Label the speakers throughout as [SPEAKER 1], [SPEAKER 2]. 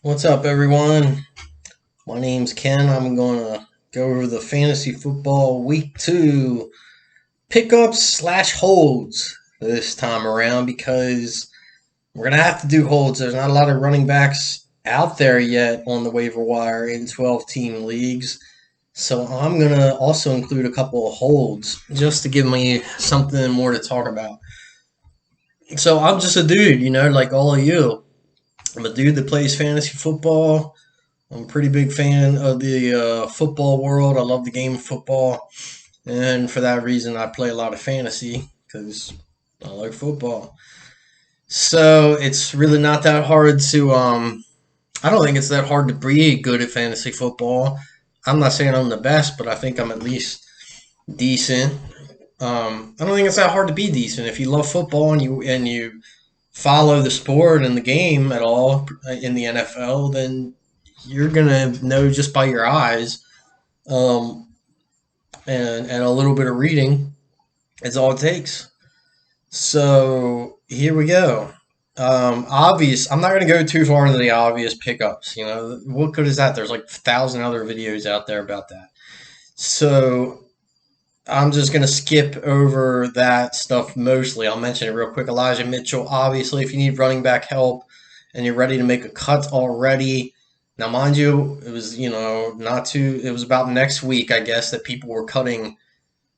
[SPEAKER 1] What's up, everyone? My name's Ken. I'm going to go over the fantasy football week 2 pickups slash holds this time around because we're going to have to do holds. There's not a lot of running backs out there yet on the waiver wire in 12-team leagues. So I'm going to also include a couple of holds just to give me something more to talk about. So I'm just a dude, like all of you. I'm a dude that plays fantasy football. I'm a pretty big fan of the football world. I love the game of football, and for that reason, I play a lot of fantasy because I like football. So it's really not that hard to. I don't think it's that hard to be good at fantasy football. I'm not saying I'm the best, but I think I'm at least decent. I don't think it's that hard to be decent if you love football and you follow the sport and the game at all in the NFL. Then you're gonna know just by your eyes, um, and a little bit of reading is all it takes. So here we go. Obvious. I'm not going to go too far into the obvious pickups. What good is that? There's like 1,000 other videos out there about that. So I'm just going to skip over that stuff mostly. I'll mention it real quick. Elijah Mitchell, obviously, if you need running back help and you're ready to make a cut already. Now, mind you, it was, it was about next week, I guess, that people were cutting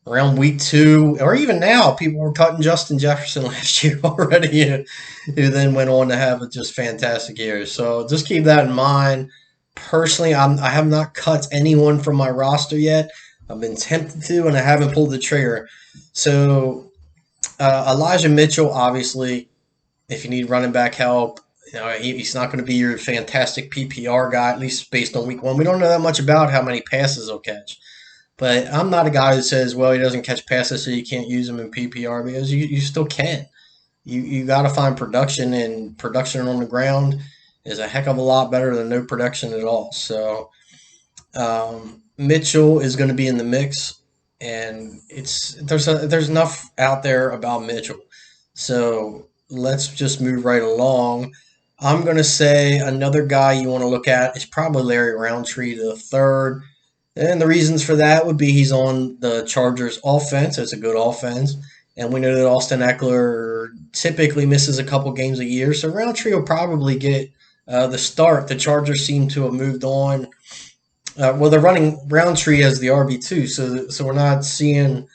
[SPEAKER 1] around week 2, or even now, people were cutting Justin Jefferson last year already, who then went on to have a just fantastic year. So just keep that in mind. Personally, I have not cut anyone from my roster yet. I've been tempted to, and I haven't pulled the trigger. So Elijah Mitchell, obviously, if you need running back help, he's not going to be your fantastic PPR guy, at least based on week 1. We don't know that much about how many passes he'll catch. But I'm not a guy who says, well, he doesn't catch passes, so you can't use him in PPR, because you still can. You got to find production, and production on the ground is a heck of a lot better than no production at all. So Mitchell is going to be in the mix, and there's enough out there about Mitchell. So let's just move right along. I'm going to say another guy you want to look at is probably Larry Roundtree the third. And the reasons for that would be he's on the Chargers offense. It's a good offense. And we know that Austin Eckler typically misses a couple games a year. So Roundtree will probably get the start. The Chargers seem to have moved on. Well, they're running Roundtree as the RB2. So we're not seeing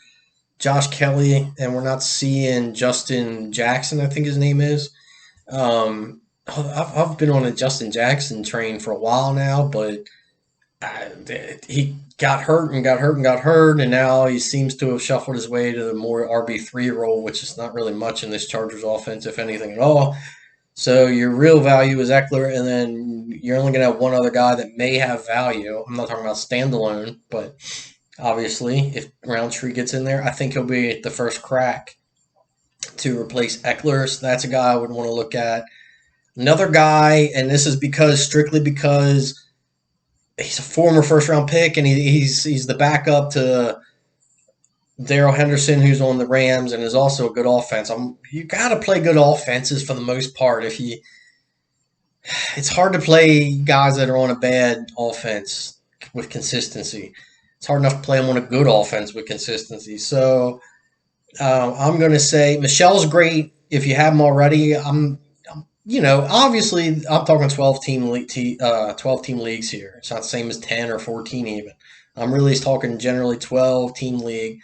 [SPEAKER 1] Josh Kelly, and we're not seeing Justin Jackson, I think his name is. I've been on a Justin Jackson train for a while now, but he got hurt and got hurt and got hurt, and now he seems to have shuffled his way to the more RB3 role, which is not really much in this Chargers offense, if anything at all. So your real value is Eckler, and then you're only going to have one other guy that may have value. I'm not talking about standalone, but obviously, if Roundtree gets in there, I think he'll be the first crack to replace Eckler. So that's a guy I would want to look at. Another guy, and this is strictly because he's a former first round pick, and he's the backup to Darrell Henderson, who's on the Rams and is also a good offense. You got to play good offenses for the most part. It's hard to play guys that are on a bad offense with consistency. It's hard enough to play them on a good offense with consistency. So I'm going to say Michelle's great if you have him already. Obviously, I'm talking 12-team leagues here. It's not the same as 10 or 14 even. I'm really talking generally 12-team league,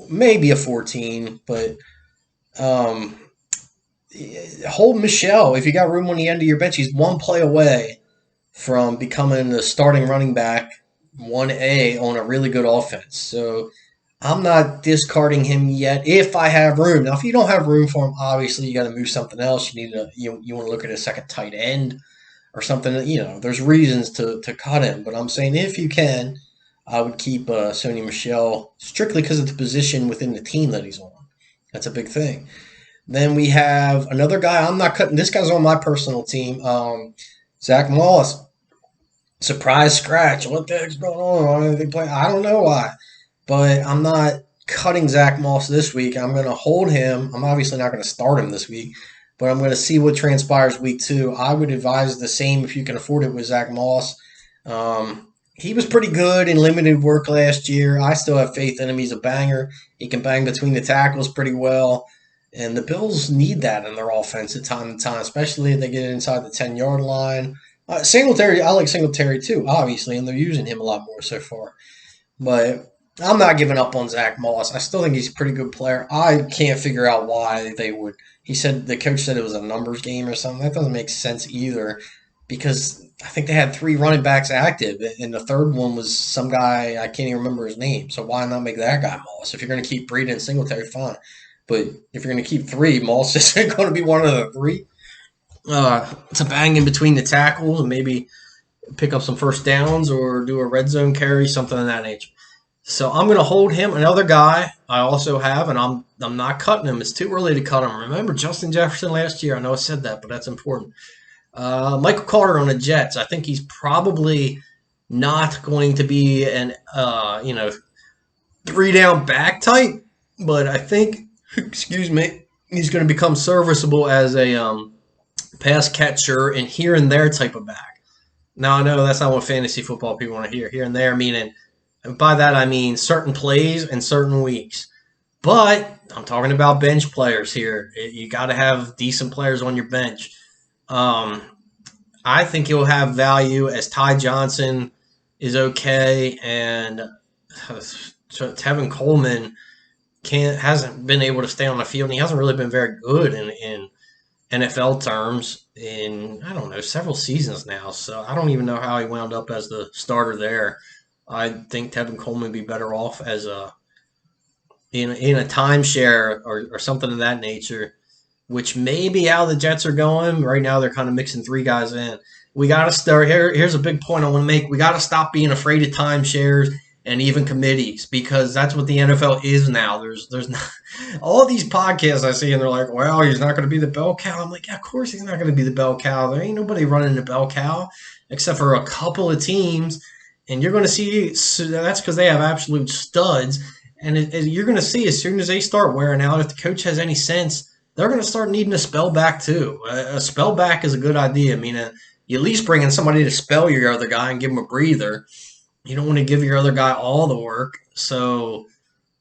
[SPEAKER 1] maybe a 14, but hold Michelle. If you got room on the end of your bench, he's one play away from becoming the starting running back 1A on a really good offense. So I'm not discarding him yet if I have room. Now, if you don't have room for him, obviously you got to move something else. You want to look at a second tight end or something. There's reasons to cut him, but I'm saying if you can, I would keep Sony Michel strictly because of the position within the team that he's on. That's a big thing. Then we have another guy. I'm not cutting. This guy's on my personal team. Zach Moss. Surprise scratch. What the heck's going on? Why didn't they play? I don't know why. But I'm not cutting Zach Moss this week. I'm going to hold him. I'm obviously not going to start him this week, but I'm going to see what transpires week 2. I would advise the same if you can afford it with Zach Moss. He was pretty good in limited work last year. I still have faith in him. He's a banger. He can bang between the tackles pretty well. And the Bills need that in their offense at time to time, especially if they get inside the 10-yard line. Singletary, I like Singletary too, obviously, and they're using him a lot more so far. But I'm not giving up on Zach Moss. I still think he's a pretty good player. I can't figure out why they would. He said the coach said it was a numbers game or something. That doesn't make sense either, because I think they had 3 running backs active, and the third one was some guy I can't even remember his name. So why not make that guy Moss? If you're going to keep Breida and Singletary, fine. But if you're going to keep 3, Moss isn't going to be one of the 3. To bang in between the tackles and maybe pick up some first downs or do a red zone carry, something of that nature. So I'm going to hold him. Another guy I also have, and I'm not cutting him. It's too early to cut him. Remember Justin Jefferson last year? I know I said that, but that's important. Michael Carter on the Jets. I think he's probably not going to be an 3-down back type, but I think he's going to become serviceable as a pass catcher and here and there type of back. Now, I know that's not what fantasy football people want to hear. Here and there, meaning, and by that I mean certain plays and certain weeks. But I'm talking about bench players here. You got to have decent players on your bench. I think he'll have value as Ty Johnson is okay, and Tevin Coleman hasn't been able to stay on the field, and he hasn't really been very good in NFL terms in, I don't know, several seasons now. So I don't even know how he wound up as the starter there. I think Tevin Coleman would be better off as in a timeshare or something of that nature, which may be how the Jets are going. Right now they're kind of mixing 3 guys in. We got to start here. Here's a big point I want to make. We got to stop being afraid of timeshares and even committees, because that's what the NFL is now. There's not all these podcasts I see, and they're like, well, he's not going to be the bell cow. I'm like, yeah, of course he's not going to be the bell cow. There ain't nobody running the bell cow except for a couple of teams, and you're going to see, so that's because they have absolute studs, and you're going to see as soon as they start wearing out, if the coach has any sense, they're going to start needing a spell back too. A spell back is a good idea. I mean, you at least bring in somebody to spell your other guy and give him a breather. You don't want to give your other guy all the work. So,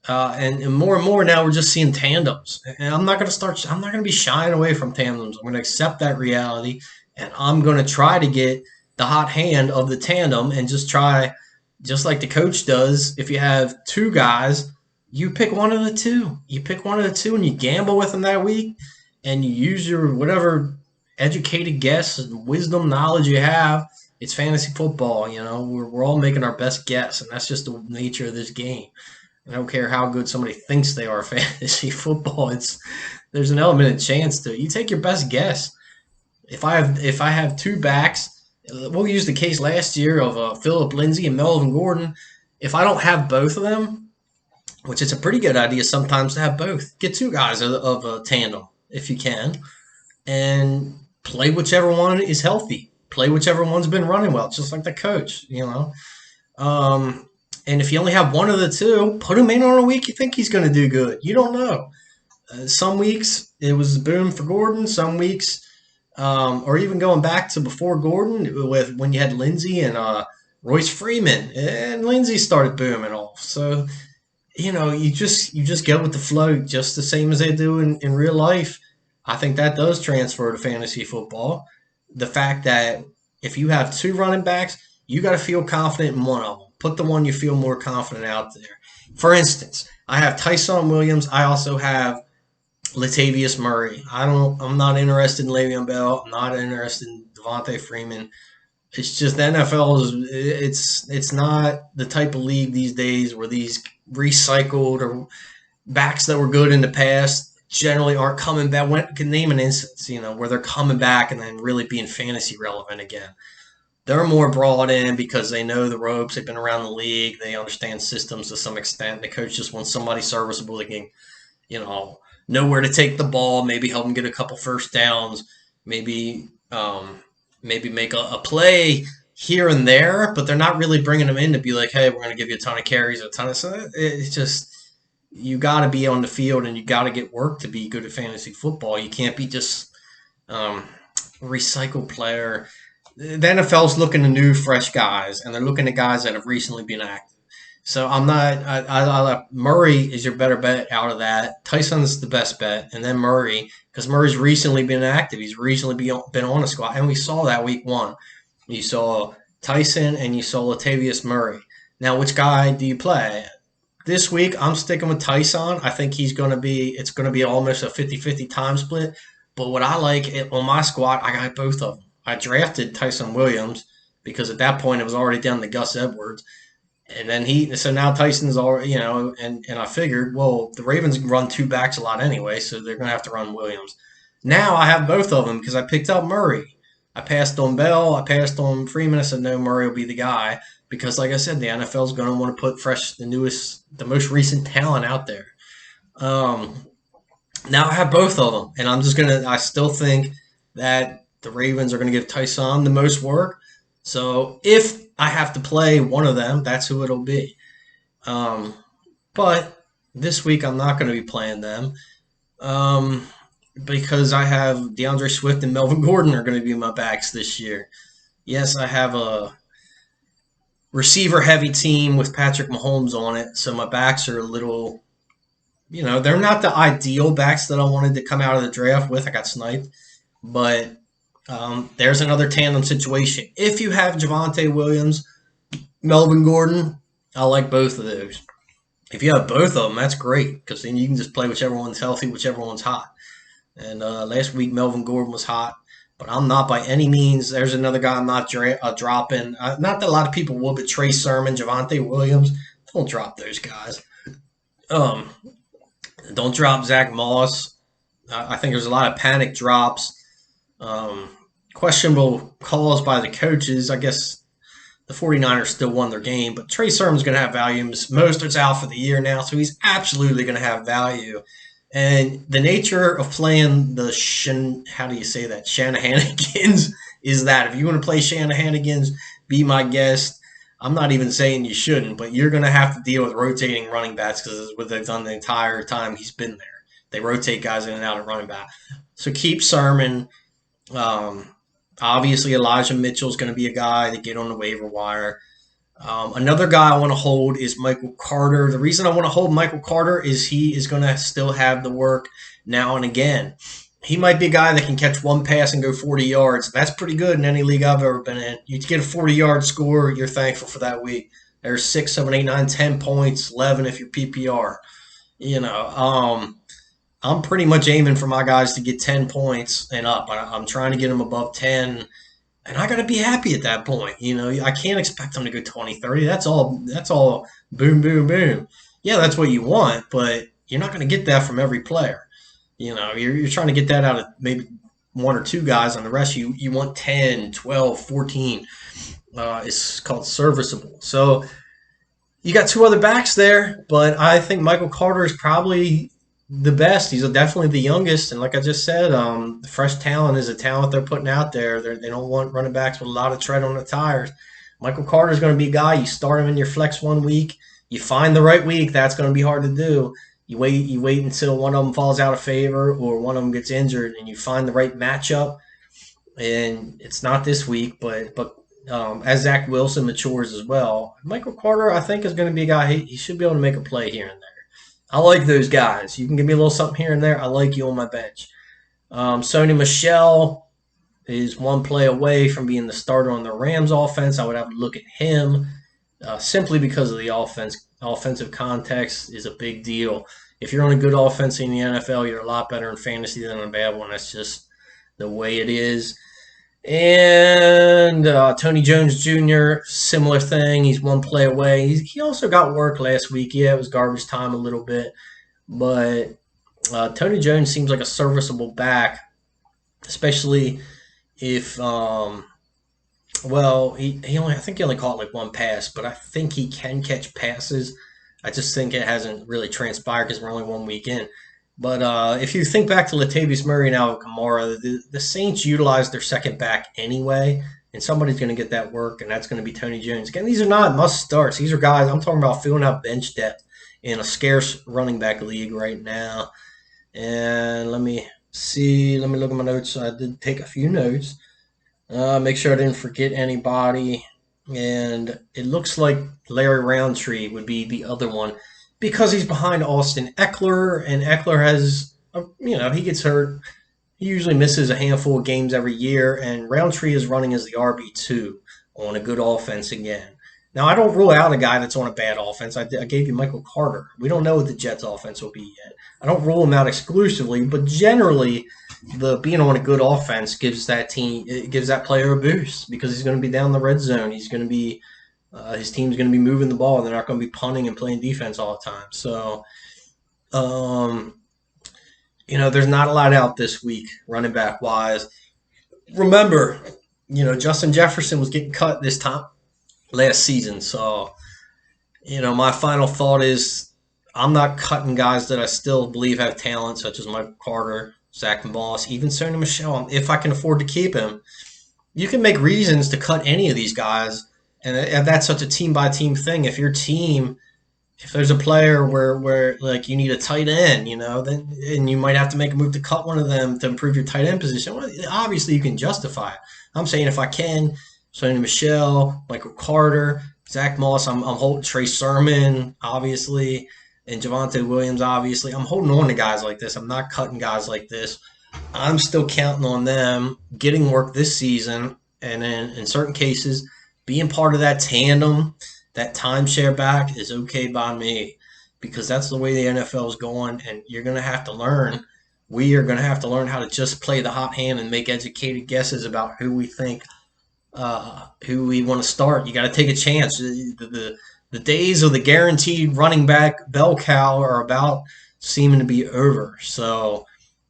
[SPEAKER 1] and more now, we're just seeing tandems. And I'm not going to be shying away from tandems. I'm going to accept that reality, and I'm going to try to get the hot hand of the tandem and just try, just like the coach does. If you have 2 guys, you pick one of the 2. You pick one of the 2 and you gamble with them that week, and you use your whatever educated guess and wisdom, knowledge you have. It's fantasy football, we're all making our best guess, and that's just the nature of this game. I don't care how good somebody thinks they are fantasy football. There's an element of chance to it. You take your best guess. If I have 2 backs, we'll use the case last year of Phillip Lindsay and Melvin Gordon. If I don't have both of them, which is a pretty good idea sometimes to have both, get 2 guys of a tandem if you can, and play whichever one is healthy. Play whichever one's been running well, just like the coach, And if you only have one of the 2, put him in on a week you think he's going to do good. You don't know. Some weeks it was boom for Gordon. Some weeks, or even going back to before Gordon, with when you had Lindsey and Royce Freeman, and Lindsey started booming off. So, you just go with the flow, just the same as they do in real life. I think that does transfer to fantasy football. The fact that if you have 2 running backs, you got to feel confident in one of them. Put the one you feel more confident out there. For instance, I have Tyson Williams. I also have Latavius Murray. I'm not interested in Le'Veon Bell. I'm not interested in Devontae Freeman. It's just the NFL it's not the type of league these days where these recycled or backs that were good in the past generally aren't coming back. Can name an instance, where they're coming back and then really being fantasy relevant again. They're more brought in because they know the ropes. They've been around the league. They understand systems to some extent. The coach just wants somebody serviceable that can, know where to take the ball, maybe help them get a couple first downs, maybe make a play here and there, but they're not really bringing them in to be like, hey, we're going to give you a ton of carries, so it's just, you got to be on the field and you got to get work to be good at fantasy football. You can't be just um, recycled player. The NFL's looking to new, fresh guys, and they're looking at guys that have recently been active. So I'm not. Murray is your better bet out of that. Tyson's the best bet, and then Murray, because Murray's recently been active. He's recently been on a squad, and we saw that week one. You saw Tyson and you saw Latavius Murray. Now, which guy do you play? This week, I'm sticking with Tyson. I think it's going to be almost a 50-50 time split. But what I like on my squad, I got both of them. I drafted Tyson Williams because at that point it was already down to Gus Edwards. And then so now Tyson's already, and I figured, well, the Ravens run two backs a lot anyway, so they're going to have to run Williams. Now I have both of them because I picked up Murray. I passed on Bell. I passed on Freeman. I said, no, Murray will be the guy because, like I said, the NFL is going to want to put the most recent talent out there. Now I have both of them, and I still think that the Ravens are going to give Tyson the most work. So if I have to play one of them, that's who it'll be. But this week I'm not going to be playing them because I have DeAndre Swift and Melvin Gordon are going to be my backs this year. Yes, I have a receiver-heavy team with Patrick Mahomes on it, so my backs are a little, they're not the ideal backs that I wanted to come out of the draft with. I got sniped, but there's another tandem situation. If you have Javonte Williams, Melvin Gordon, I like both of those. If you have both of them, that's great because then you can just play whichever one's healthy, whichever one's hot. And last week, Melvin Gordon was hot, but I'm not by any means. There's another guy I'm not dropping. Not that a lot of people will, but Trey Sermon, Javonte Williams, don't drop those guys. Don't drop Zach Moss. I think there's a lot of panic drops. Questionable calls by the coaches. I guess the 49ers still won their game, but Trey Sermon's going to have value. Mostert's out for the year now, so he's absolutely going to have value. And the nature of playing Shanahanigans is that if you want to play Shanahanigans, be my guest. I'm not even saying you shouldn't, but you're going to have to deal with rotating running backs because it's what they've done the entire time he's been there. They rotate guys in and out of running back. So keep Sermon. Obviously, Elijah Mitchell's going to be a guy to get on the waiver wire. Another guy I want to hold is Michael Carter. The reason I want to hold Michael Carter is he is going to still have the work now and again. He might be a guy that can catch one pass and go 40 yards. That's pretty good in any league I've ever been in. You get a 40-yard score, you're thankful for that week. There's 6, 7, 8, 9, 10 points, 11 if you're PPR. I'm pretty much aiming for my guys to get 10 points and up. I'm trying to get them above 10. And I got to be happy at that point. I can't expect them to go 20, 30. That's all boom, boom, boom. Yeah, that's what you want, but you're not going to get that from every player. You're trying to get that out of maybe one or two guys. On the rest, you want 10, 12, 14. It's called serviceable. So you got two other backs there, but I think Michael Carter is probably the best. He's definitely the youngest, and like I just said, fresh talent is a talent they're putting out there. They don't want running backs with a lot of tread on the tires. Michael Carter is going to be a guy. You start him in your flex one week. You find the right week. That's going to be hard to do. You wait until one of them falls out of favor or one of them gets injured, and you find the right matchup. And it's not this week, but as Zach Wilson matures as well, Michael Carter I think is going to be a guy. He should be able to make a play here and there. I like those guys. You can give me a little something here and there. I like you on my bench. Sony Michel is one play away from being the starter on the Rams offense. I would have to look at him simply because of the offense. Offensive context is a big deal. If you're on a good offense in the NFL, you're a lot better in fantasy than a bad one. That's just the way it is. And Tony Jones Jr., similar thing. He's one play away. He also got work last week. Yeah, it was garbage time a little bit. But Tony Jones seems like a serviceable back, especially if, I think he only caught like one pass, but I think he can catch passes. I just think it hasn't really transpired because we're only 1 week in. But if you think back to Latavius Murray and Alvin Kamara, the Saints utilized their second back anyway, and somebody's going to get that work, and that's going to be Tony Jones. Again, these are not must starts. These are guys, I'm talking about filling out bench depth in a scarce running back league right now. And let me See, let me look at my notes. I did take a few notes. Make sure I didn't forget anybody. And it looks like Larry Roundtree would be the other one because he's behind Austin Eckler, and Eckler has, he gets hurt. He usually misses a handful of games every year, and Roundtree is running as the RB2 on a good offense again. Now, I don't rule out a guy that's on a bad offense. I gave you Michael Carter. We don't know what the Jets' offense will be yet. I don't rule him out exclusively, but generally, the being on a good offense gives that player a boost because he's going to be down the red zone. He's going to be his team's going to be moving the ball. They're not going to be punting and playing defense all the time. So, there's not a lot out this week running back wise. Remember, Justin Jefferson was getting cut this time last season. So, my final thought is I'm not cutting guys that I still believe have talent, such as Michael Carter, Zach Moss, even Sony Michel, if I can afford to keep him. You can make reasons to cut any of these guys, and that's such a team-by-team thing. If there's a player where like you need a tight end, then and you might have to make a move to cut one of them to improve your tight end position. Well, obviously, you can justify it. I'm saying if I can, Sony Michel, Michael Carter, Zach Moss, I'm holding Trey Sermon, obviously, and Javonte Williams, obviously. I'm holding on to guys like this. I'm not cutting guys like this. I'm still counting on them getting work this season, and then in certain cases, being part of that tandem, that timeshare back is okay by me because that's the way the NFL is going, and you're going to have to learn. We are going to have to learn how to just play the hot hand and make educated guesses about who we think, who we want to start. You got to take a chance. The days of the guaranteed running back bell cow are about seeming to be over. So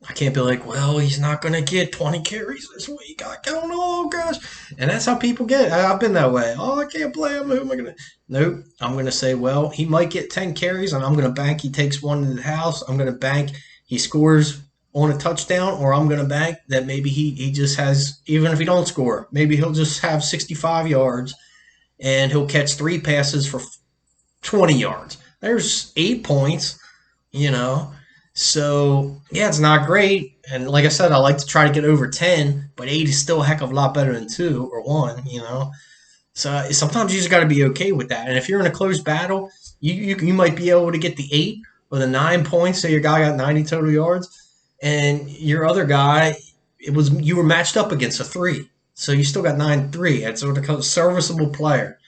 [SPEAKER 1] I can't be like, well, he's not going to get 20 carries this week. I don't know, oh gosh. And that's how people get. I've been that way. Oh, I can't play him. Who am I going to? Nope. I'm going to say, well, he might get 10 carries, and I'm going to bank he takes one to the house. I'm going to bank he scores on a touchdown, or I'm going to bank that maybe he just has, even if he don't score, maybe he'll just have 65 yards and he'll catch 3 passes for 20 yards. There's 8 points, So, yeah, it's not great. And like I said, I like to try to get over 10, but 8 is still a heck of a lot better than 2 or 1, So sometimes you just got to be okay with that. And if you're in a close battle, you might be able to get the 8 or the 9 points. Say your guy got 90 total yards, and your other guy, you were matched up against a 3. So you still got 9-3. It's what they call a serviceable player.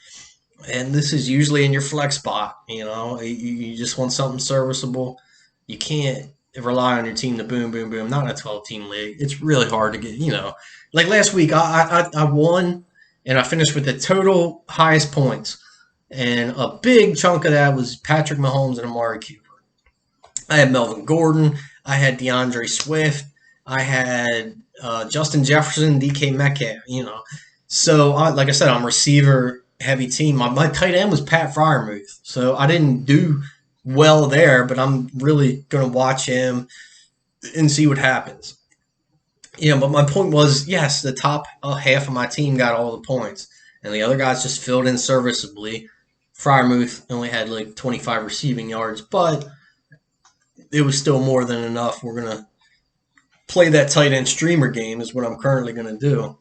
[SPEAKER 1] And this is usually in your flex spot. You just want something serviceable. You can't rely on your team to boom, boom, boom. Not in a 12-team league. It's really hard to get, Like last week, I won, and I finished with the total highest points. And a big chunk of that was Patrick Mahomes and Amari Cooper. I had Melvin Gordon. I had DeAndre Swift. I had Justin Jefferson, DK Metcalf, So, like I said, I'm a receiver-heavy team. My tight end was Pat Freiermuth. So I didn't do well there, but I'm really going to watch him and see what happens. But my point was, yes, the top half of my team got all the points, and the other guys just filled in serviceably. Freiermuth only had like 25 receiving yards, but it was still more than enough. We're going to play that tight end streamer game is what I'm currently going to do.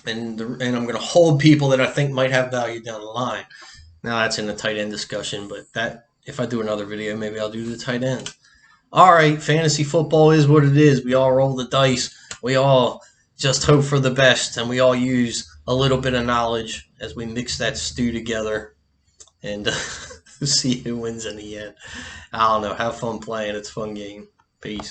[SPEAKER 1] And I'm going to hold people that I think might have value down the line. Now that's in the tight end discussion, but if I do another video, maybe I'll do the tight end. All right, fantasy football is what it is. We all roll the dice. We all just hope for the best, and we all use a little bit of knowledge as we mix that stew together and see who wins in the end. I don't know. Have fun playing. It's a fun game. Peace.